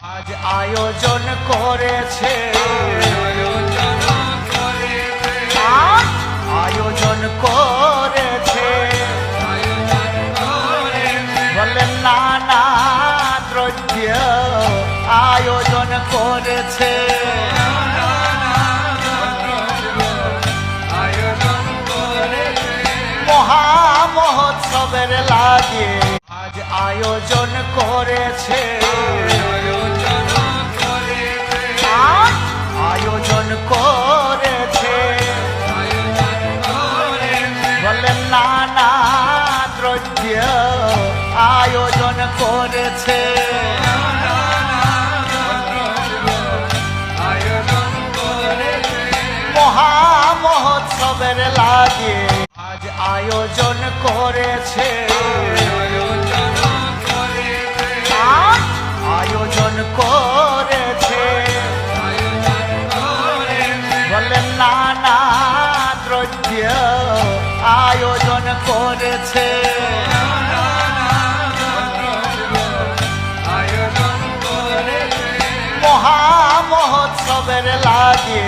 আজ আয়োজন করেছে, আজ আয়োজন করেছে, বলে নানা দ্রব্য আয়োজন করেছে। মহামহোৎসবের লাগে আজ আয়োজন করেছে, আজ আয়োজন করেছে, বলে নানা দ্রব্য আয়োজন করেছে। মহামহোৎসবের লাগে আজ আয়োজন করেছে, আজ আয়োজন করেছে, বলে নানা দ্রব্য আয়োজন করেছে। মহামহোৎসবের লাগে